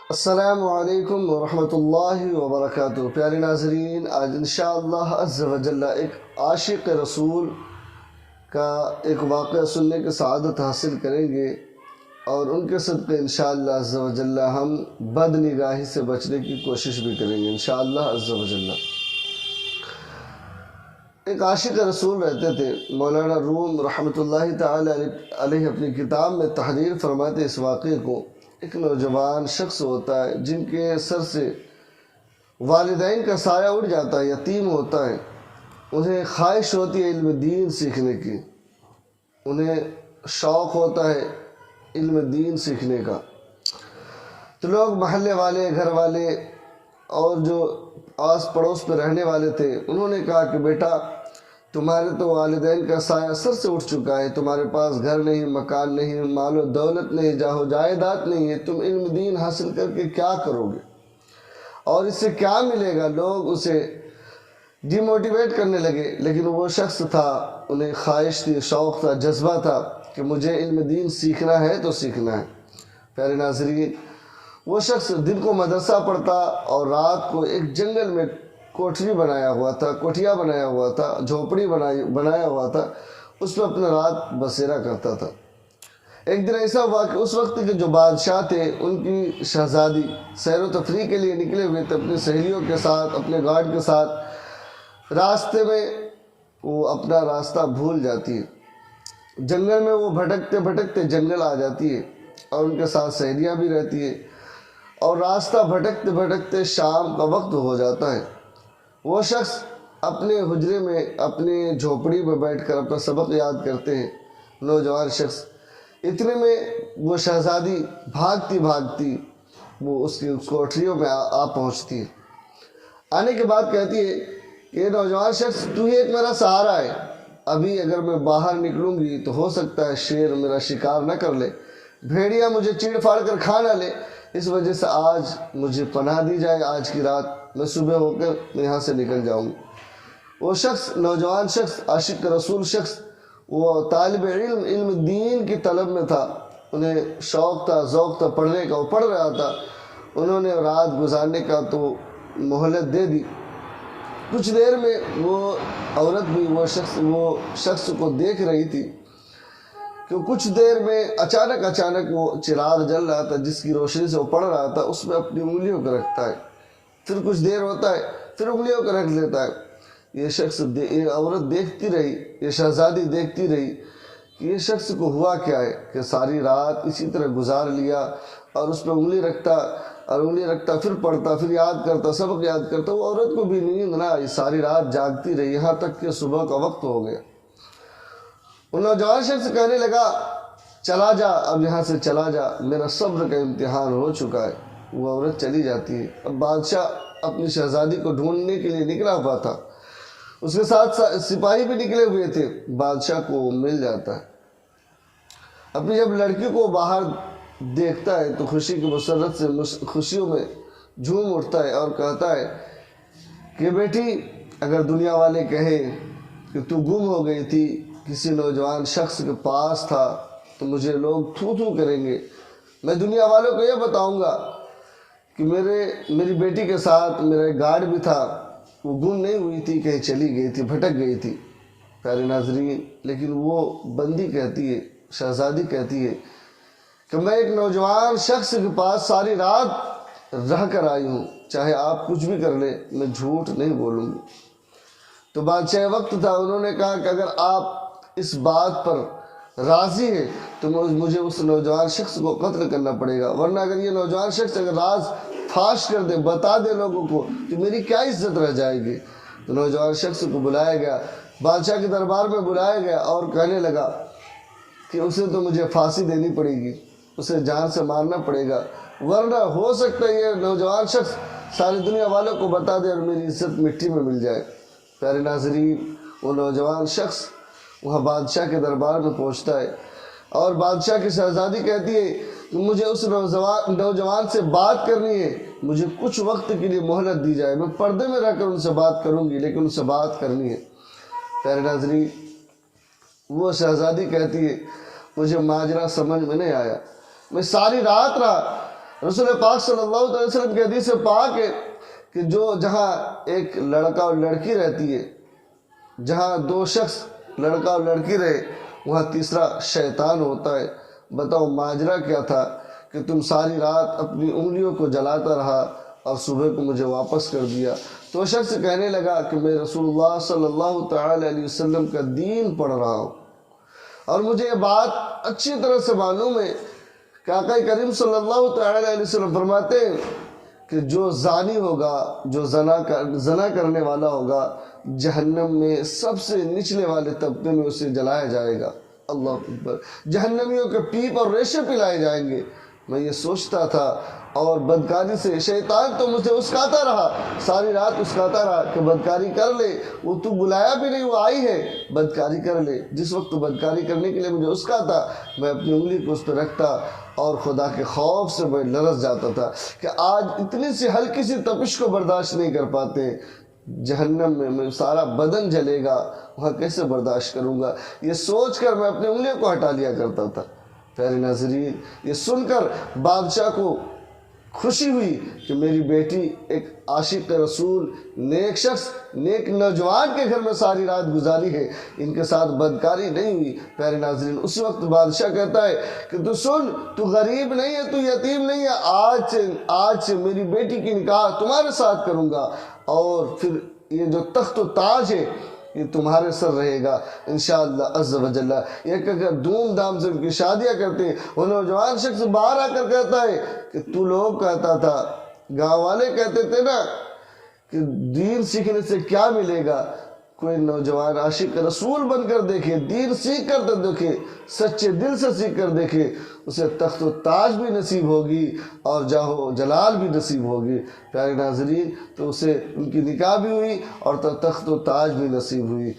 السلام علیکم ورحمۃ اللہ وبرکاتہ۔ پیارے ناظرین، آج انشاءاللہ عز و جل ایک عاشق رسول کا ایک واقعہ سننے کی سعادت حاصل کریں گے، اور ان کے صدقے انشاءاللہ عز و جل ہم بد نگاہی سے بچنے کی کوشش بھی کریں گے انشاءاللہ عز و جل۔ ایک عاشق رسول رہتے تھے، مولانا روم رحمۃ اللہ تعالی علیہ اپنی کتاب میں تحریر فرماتے اس واقعے کو۔ ایک نوجوان شخص ہوتا ہے جن کے سر سے والدین کا سایہ اڑ جاتا ہے، یتیم ہوتا ہے، انہیں خواہش ہوتی ہے علم دین سیکھنے کی، انہیں شوق ہوتا ہے علم دین سیکھنے کا۔ تو لوگ محلے والے، گھر والے اور جو آس پڑوس میں رہنے والے تھے، انہوں نے کہا کہ بیٹا تمہارے تو والدین کا سایہ سر سے اٹھ چکا ہے، تمہارے پاس گھر نہیں، مکان نہیں، مال و دولت نہیں، جاہ و جائیداد نہیں ہے، تم علم دین حاصل کر کے کیا کرو گے اور اس سے کیا ملے گا؟ لوگ اسے ڈی موٹیویٹ کرنے لگے، لیکن وہ شخص تھا، انہیں خواہش تھی، شوق تھا، جذبہ تھا کہ مجھے علم دین سیکھنا ہے تو سیکھنا ہے۔ پیارے ناظرین، وہ شخص دن کو مدرسہ پڑھتا اور رات کو ایک جنگل میں کوٹھری بنایا ہوا تھا، کوٹھیا بنایا ہوا تھا، جھوپڑی بنایا ہوا تھا، اس میں اپنا رات بسیرا کرتا تھا۔ ایک دن ایسا ہوا کہ اس وقت کے جو بادشاہ تھے، ان کی شہزادی سیر و تفریح کے لیے نکلے ہوئے تھے اپنی سہیلیوں کے ساتھ، اپنے گارڈ کے ساتھ۔ راستے میں وہ اپنا راستہ بھول جاتی ہے، جنگل میں وہ بھٹکتے بھٹکتے جنگل آ جاتی ہے، اور ان کے ساتھ سہیلیاں بھی رہتی ہے، اور راستہ بھٹکتے بھٹکتے شام کا وقت ہو جاتا ہے۔ وہ شخص اپنے حجرے میں، اپنی جھوپڑی میں بیٹھ کر اپنا سبق یاد کرتے ہیں، نوجوان شخص۔ اتنے میں وہ شہزادی بھاگتی بھاگتی وہ اس کی کوٹھریوں میں آ پہنچتی ہے۔ آنے کے بعد کہتی ہے کہ یہ نوجوان شخص تو ہی ایک میرا سہارا ہے، ابھی اگر میں باہر نکلوں گی تو ہو سکتا ہے شیر میرا شکار نہ کر لے، بھیڑیا مجھے چیڑ پھاڑ کر کھا نہ لے، اس وجہ سے آج مجھے پناہ دی جائے، آج کی رات میں صبح ہو کر یہاں سے نکل جاؤں۔ وہ شخص، نوجوان شخص، عاشق رسول شخص، وہ طالب علم، علم دین کی طلب میں تھا، انہیں شوق تھا، ذوق تھا پڑھنے کا، وہ پڑھ رہا تھا۔ انہوں نے رات گزارنے کا تو مہلت دے دی۔ کچھ دیر میں وہ عورت بھی وہ شخص کو دیکھ رہی تھی کہ کچھ دیر میں اچانک وہ چراغ جل رہا تھا جس کی روشنی سے وہ پڑھ رہا تھا، اس میں اپنی انگلیوں کو رکھتا ہے، پھر کچھ دیر ہوتا ہے، پھر انگلیوں کو رکھ لیتا ہے۔ یہ عورت دیکھتی رہی، یہ شہزادی دیکھتی رہی کہ یہ شخص کو ہوا کیا ہے کہ ساری رات اسی طرح گزار لیا، اور اس پہ انگلی رکھتا پھر پڑھتا، پھر یاد کرتا، سبق یاد کرتا۔ وہ عورت کو بھی نیند نہ آئی، ساری رات جاگتی رہی، یہاں تک کہ صبح کا وقت ہو گیا۔ وہ نوجوان شخص کہنے لگا چلا جا، اب یہاں سے چلا جا، میرا صبر کا امتحان ہو چکا ہے۔ وہ عورت چلی جاتی ہے۔ اب بادشاہ اپنی شہزادی کو ڈھونڈنے کے لیے نکلا ہوا تھا، اس کے ساتھ سپاہی بھی نکلے ہوئے تھے۔ بادشاہ کو وہ مل جاتا ہے۔ اپنی جب لڑکی کو باہر دیکھتا ہے تو خوشی کی مسرت سے خوشیوں میں جھوم اٹھتا ہے اور کہتا ہے کہ بیٹی، اگر دنیا والے کہیں کہ تو گم ہو گئی تھی، کسی نوجوان شخص کے پاس تھا، تو مجھے لوگ تھو تھو کریں گے۔ میں دنیا والوں کو یہ بتاؤں گا کہ میری بیٹی کے ساتھ میرا ایک گارڈ بھی تھا، وہ گم نہیں ہوئی تھی، کہیں چلی گئی تھی، بھٹک گئی تھی۔ پیارے ناظرین، لیکن وہ بندی کہتی ہے، شہزادی کہتی ہے کہ میں ایک نوجوان شخص کے پاس ساری رات رہ کر آئی ہوں، چاہے آپ کچھ بھی کر لیں، میں جھوٹ نہیں بولوں گی۔ تو بادشاہ وقت تھا، انہوں نے کہا کہ اگر آپ اس بات پر راضی ہے تو مجھے اس نوجوان شخص کو قتل کرنا پڑے گا، ورنہ اگر یہ نوجوان شخص اگر راز فاش کر دے، بتا دے لوگوں کو، تو میری کیا عزت رہ جائے گی۔ تو نوجوان شخص کو بلایا گیا، بادشاہ کے دربار میں بلایا گیا، اور کہنے لگا کہ اسے تو مجھے پھانسی دینی پڑے گی، اسے جان سے مارنا پڑے گا، ورنہ ہو سکتا ہے یہ نوجوان شخص ساری دنیا والوں کو بتا دے اور میری عزت مٹی میں مل جائے۔ پیارے ناظرین، وہ نوجوان شخص وہاں بادشاہ کے دربار میں پہنچتا ہے، اور بادشاہ کی شہزادی کہتی ہے کہ مجھے اس نوجوان سے بات کرنی ہے، مجھے کچھ وقت کے لیے مہلت دی جائے، میں پردے میں رہ کر ان سے بات کروں گی، لیکن ان سے بات کرنی ہے۔ پیارے ناظرین، وہ شہزادی کہتی ہے مجھے ماجرا سمجھ میں نہیں آیا، میں ساری رات رہا، رسول پاک صلی اللہ علیہ وسلم کی حدیث پاک ہے کہ جہاں ایک لڑکا اور لڑکی رہتی ہے، جہاں دو شخص لڑکا اور لڑکی رہے، وہاں تیسرا شیطان ہوتا ہے۔ بتاؤ ماجرا کیا تھا کہ تم ساری رات اپنی انگلیوں کو جلاتا رہا اور صبح کو مجھے واپس کر دیا۔ تو وہ شخص کہنے لگا کہ میں رسول اللہ صلی اللہ تعالی علیہ وسلم کا دین پڑھ رہا ہوں، اور مجھے یہ بات اچھی طرح سے معلوم ہے کہ آقا کریم صلی اللہ تعالی علیہ وسلم فرماتے ہیں کہ جو زانی ہوگا، جو زنا کرنے والا ہوگا، جہنم میں سب سے نچلے والے طبقے میں اسے جلایا جائے گا۔ اللہ اکبر، جہنمیوں کے پیپ اور ریشے پلائے جائیں گے۔ میں یہ سوچتا تھا، اور بدکاری سے شیطان تو مجھے اسکاتا رہا، ساری رات اسکاتا رہا کہ بدکاری کر لے، وہ تو بلایا بھی نہیں، وہ آئی ہے، بدکاری کر لے۔ جس وقت بدکاری کرنے کے لیے مجھے اسکاتا، میں اپنی انگلی کو اس پہ رکھتا اور خدا کے خوف سے میں لرز جاتا تھا کہ آج اتنی سی ہلکی سی تپش کو برداشت نہیں کر پاتے، جہنم میں سارا بدن جلے گا، وہاں کیسے برداشت کروں گا؟ یہ سوچ کر میں اپنی انگلیوں کو ہٹا لیا کرتا تھا۔ پیارے ناظرین، یہ سن کر بادشاہ کو خوشی ہوئی کہ میری بیٹی ایک عاشق رسول، نیک شخص، نیک نوجوان کے گھر میں ساری رات گزاری ہے، ان کے ساتھ بدکاری نہیں ہوئی۔ پیارے ناظرین، اسی وقت بادشاہ کہتا ہے کہ تو سن، تو غریب نہیں ہے، تو یتیم نہیں ہے، آج سے میری بیٹی کی نکاح تمہارے ساتھ کروں گا، اور پھر یہ جو تخت و تاج ہے یہ تمہارے سر رہے گا انشاءاللہ عز و جل۔ یہ کہ اگر دھوم دھام سے ان کی شادیاں کرتے، وہ نوجوان شخص باہر آ کر کہتا ہے کہ تو لوگ کہتا تھا، گاؤں والے کہتے تھے نا کہ دین سیکھنے سے کیا ملے گا، کوئی نوجوان عاشق رسول بن کر دیکھے، دین سیکھ کر دیکھے، سچے دل سے سیکھ کر دیکھے، اسے تخت و تاج بھی نصیب ہوگی اور جاہ و جلال بھی نصیب ہوگی۔ پیارے ناظرین، تو اسے ان کی نکاح بھی ہوئی اور تخت و تاج بھی نصیب ہوئی۔